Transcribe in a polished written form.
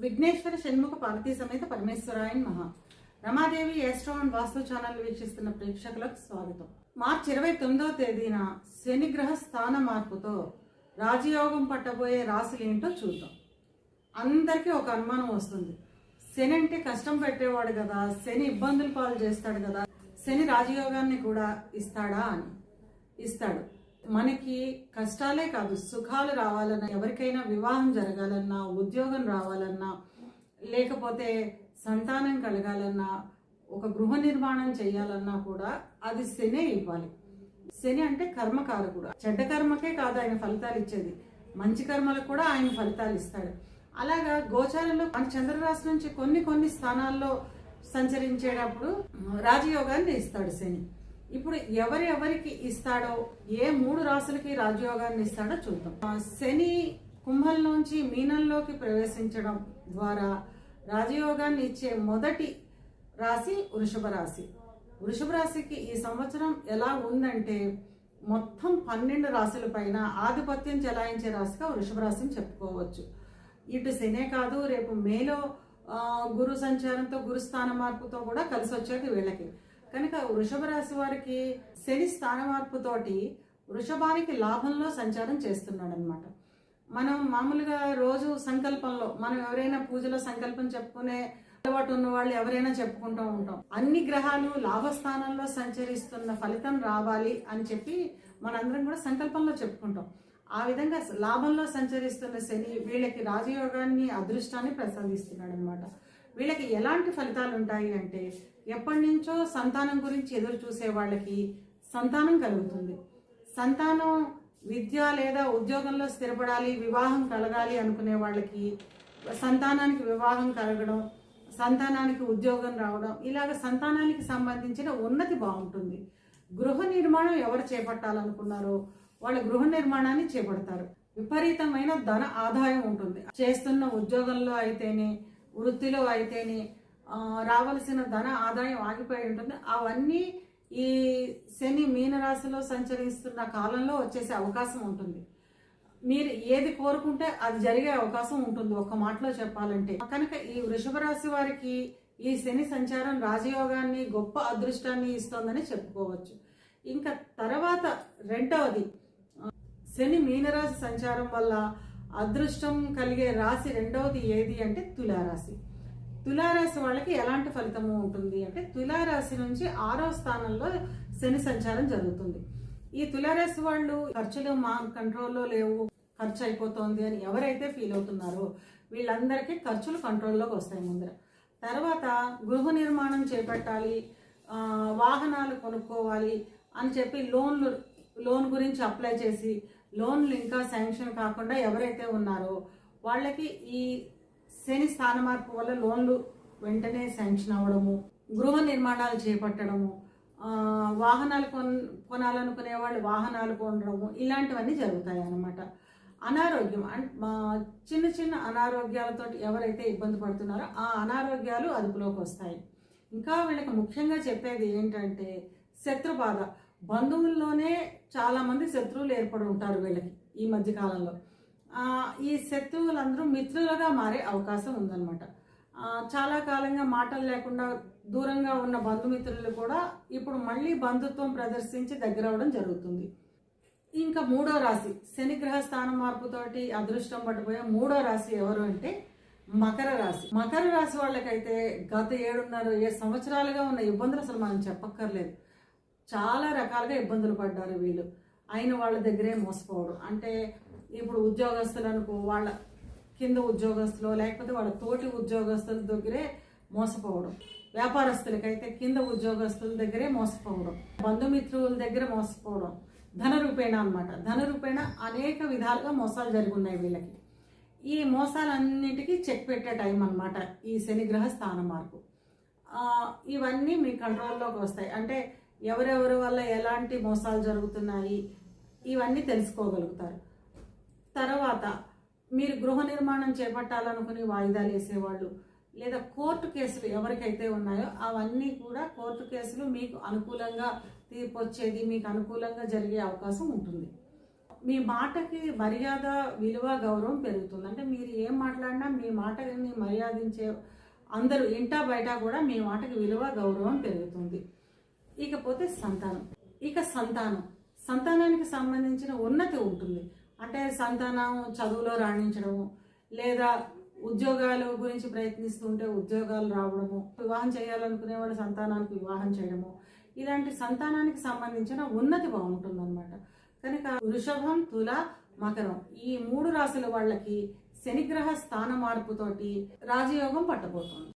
విఘ్నేశ్వర షణ్ముఖ పార్వతీ సమేత పరమేశ్వరాయ మహా. Ramadevi astro and vastu channel వీక్షిస్తున్న ప్రేక్షకులకు స్వాగతం. మార్చి 29వ తేదీన శనిగ్రహ స్థాన మార్పుతో రాజయోగం పట్టబోయే రాశులు ఏంటో చూద్దాం. అందరికీ ఒక అనుమానం వస్తుంది, శని అంటే కష్టం పెట్టేవాడు కదా, శని ఇబ్బందులు పాలు చేస్తాడు కదా, శని రాజయోగాన్ని కూడా ఇస్తాడా అని. ఇస్తాడు. మనకి కష్టాలే కాదు, సుఖాలు రావాలన్నా, ఎవరికైనా వివాహం జరగాలన్నా, ఉద్యోగం రావాలన్నా, లేకపోతే సంతానం కలగాలన్నా, ఒక గృహ నిర్మాణం చేయాలన్నా కూడా అది శనే ఇవ్వాలి. శని అంటే కర్మకారకుడు. చెడ్డ కర్మకే కాదు ఆయన ఫలితాలు ఇచ్చేది, మంచి కర్మలకు కూడా ఆయన ఫలితాలు ఇస్తాడు. అలాగా గోచారంలో మన చంద్రరాశి నుంచి కొన్ని స్థానాల్లో సంచరించేటప్పుడు రాజయోగాన్ని ఇస్తాడు శని. ఇప్పుడు ఎవరికి ఇస్తాడో, ఏ 3 రాశులకి రాజయోగాన్ని ఇస్తాడో చూద్దాం. శని కుంభంలోంచి మీనంలోకి ప్రవేశించడం ద్వారా రాజయోగాన్ని ఇచ్చే మొదటి రాశి వృషభ రాశి. వృషభ రాశికి ఈ సంవత్సరం ఎలా ఉందంటే, మొత్తం 12 రాశుల పైన ఆధిపత్యం చెలాయించే రాశిగా వృషభ రాశిని చెప్పుకోవచ్చు. ఇటు శనే కాదు, రేపు మేలో గురు సంచారంతో, గురు స్థాన మార్పుతో కూడా కలిసి వచ్చేది వీళ్ళకి. కనుక వృషభ రాశి వారికి శని స్థాన మార్పుతోటి వృషభానికి లాభంలో సంచారం చేస్తున్నాడు అనమాట. మనం మామూలుగా రోజు సంకల్పంలో, మనం ఎవరైనా పూజలో సంకల్పం చెప్పుకునే అలవాటు ఉన్న వాళ్ళు ఎవరైనా చెప్పుకుంటూ ఉంటాం, అన్ని గ్రహాలు లాభస్థానంలో సంచరిస్తున్న ఫలితం రావాలి అని చెప్పి మనందరం కూడా సంకల్పంలో చెప్పుకుంటాం. ఆ విధంగా లాభంలో సంచరిస్తున్న శని వీళ్ళకి రాజయోగాన్ని, అదృష్టాన్ని ప్రసాదిస్తున్నాడు అనమాట. వీళ్ళకి ఎలాంటి ఫలితాలు ఉంటాయి అంటే, ఎప్పటి నుంచో సంతానం గురించి ఎదురు చూసే వాళ్ళకి సంతానం కలుగుతుంది. సంతానం విద్య లేదా ఉద్యోగంలో స్థిరపడాలి, వివాహం కలగాలి అనుకునే వాళ్ళకి సంతానానికి వివాహం కలగడం, సంతానానికి ఉద్యోగం రావడం, ఇలాగ సంతానానికి సంబంధించిన ఉన్నతి బాగుంటుంది. గృహ నిర్మాణం ఎవరు చేపట్టాలనుకున్నారో వాళ్ళ గృహ నిర్మాణాన్ని చేపడతారు. విపరీతమైన ధన ఆదాయం ఉంటుంది. చేస్తున్న ఉద్యోగంలో అయితేనే, వృత్తిలో అయితేనే రావలసిన ధన ఆదాయం ఆగిపోయి ఉంటుంది. అవన్నీ ఈ శని మీనరాశిలో సంచరిస్తున్న కాలంలో వచ్చేసే అవకాశం ఉంటుంది. మీరు ఏది కోరుకుంటే అది జరిగే అవకాశం ఉంటుంది, ఒక్క మాటలో చెప్పాలంటే. కనుక ఈ వృషభ రాశి వారికి ఈ శని సంచారం రాజయోగాన్ని, గొప్ప అదృష్టాన్ని ఇస్తోందని చెప్పుకోవచ్చు. ఇంకా తర్వాత రెండవది, శని మీనరాశి సంచారం వల్ల అదృష్టం కలిగే రాశి రెండవది ఏది అంటే తులారాశి. తులారాశి వాళ్ళకి ఎలాంటి ఫలితము ఉంటుంది అంటే, తులారాశి నుంచి 6వ స్థానంలో శని సంచారం జరుగుతుంది. ఈ తులారాశి వాళ్ళు ఖర్చులు మా కంట్రోల్లో లేవు, ఖర్చు అయిపోతుంది అని ఎవరైతే ఫీల్ అవుతున్నారో వీళ్ళందరికీ ఖర్చులు కంట్రోల్లోకి వస్తాయి ముందర. తర్వాత గృహ నిర్మాణం చేపట్టాలి, వాహనాలు కొనుక్కోవాలి అని చెప్పి లోన్ గురించి అప్లై చేసి లోన్లు ఇంకా శాంక్షన్ కాకుండా ఎవరైతే ఉన్నారో వాళ్ళకి ఈ శని స్థాన మార్పు వల్ల లోన్లు వెంటనే శాంక్షన్ అవ్వడము, గృహ నిర్మాణాలు చేపట్టడము, వాహనాలు కొనాలనుకునే వాళ్ళు వాహనాలు కొనడము, ఇలాంటివన్నీ జరుగుతాయి అన్నమాట. అనారోగ్యం చిన్న అనారోగ్యాలతో ఎవరైతే ఇబ్బంది పడుతున్నారో ఆ అనారోగ్యాలు అదుపులోకి వస్తాయి. ఇంకా వీళ్ళకి ముఖ్యంగా చెప్పేది ఏంటంటే శత్రుబాధ. బంధువుల్లోనే చాలామంది శత్రువులు ఏర్పడి ఉంటారు వీళ్ళకి ఈ మధ్యకాలంలో. ఈ శత్రువులందరూ మిత్రులుగా మారే అవకాశం ఉందన్నమాట. చాలా కాలంగా మాటలు లేకుండా దూరంగా ఉన్న బంధుమిత్రులు కూడా ఇప్పుడు మళ్ళీ బంధుత్వం ప్రదర్శించి దగ్గర అవడం జరుగుతుంది. ఇంకా 3వ రాశి, శనిగ్రహ స్థానం మార్పుతోటి అదృష్టం పడిపోయే 3వ రాశి ఎవరు అంటే మకర రాశి. మకర రాశి వాళ్ళకైతే గత 7.5 సంవత్సరాలుగా ఉన్న ఇబ్బందులు అసలు మనం చెప్పక్కర్లేదు. చాలా రకాలుగా ఇబ్బందులు పడ్డారు వీళ్ళు. అయిన వాళ్ళ దగ్గరే మోసపోవడం. అంటే ఇప్పుడు ఉద్యోగస్తులకు వాళ్ళ కింద ఉద్యోగస్తులు, లేకపోతే వాళ్ళ తోటి ఉద్యోగస్తుల దగ్గరే మోసపోవడం, వ్యాపారస్తులకైతే కింద ఉద్యోగస్తుల దగ్గరే మోసపోవడం, బంధుమిత్రుల దగ్గర మోసపోవడం, ధన రూపేణ అనమాట. ధన రూపేణ అనేక విధాలుగా మోసాలు జరుగున్నాయి వీళ్ళకి. ఈ మోసాలన్నిటికీ చెక్ పెట్టే టైం అనమాట ఈ శనిగ్రహ స్థాన మార్పు. ఇవన్నీ మీ కంట్రోల్లోకి వస్తాయి. అంటే ఎవరెవరి వల్ల ఎలాంటి మోసాలు జరుగుతున్నాయి ఇవన్నీ తెలుసుకోగలుగుతారు. తర్వాత మీరు గృహ నిర్మాణం చేపట్టాలనుకుని వాయిదాలు వేసేవాళ్ళు, లేదా కోర్టు కేసులు ఎవరికైతే ఉన్నాయో అవన్నీ కూడా కోర్టు కేసులు మీకు అనుకూలంగా తీర్పు వచ్చేది, మీకు అనుకూలంగా జరిగే అవకాశం ఉంటుంది. మీ మాటకి మర్యాద, విలువ, గౌరవం పెరుగుతుంది. అంటే మీరు ఏం మాట్లాడినా మీ మాటని మర్యాదించే అందరూ ఇంటా బయట కూడా మీ మాటకి విలువ, గౌరవం పెరుగుతుంది. ఇకపోతే సంతానానికి సంబంధించిన ఉన్నతి ఉంటుంది. అంటే సంతానం చదువులో రాణించడము, లేదా ఉద్యోగాల గురించి ప్రయత్నిస్తుంటే ఉద్యోగాలు రావడము, వివాహం చేయాలనుకునే వాళ్ళు సంతానానికి వివాహం చేయడము, ఇలాంటి సంతానానికి సంబంధించిన ఉన్నతి బాగుంటుంది అనమాట. కనుక వృషభం, తుల, మకరం ఈ 3 రాశుల వాళ్ళకి శనిగ్రహ స్థాన మార్పుతోటి రాజయోగం పట్టబోతుంది.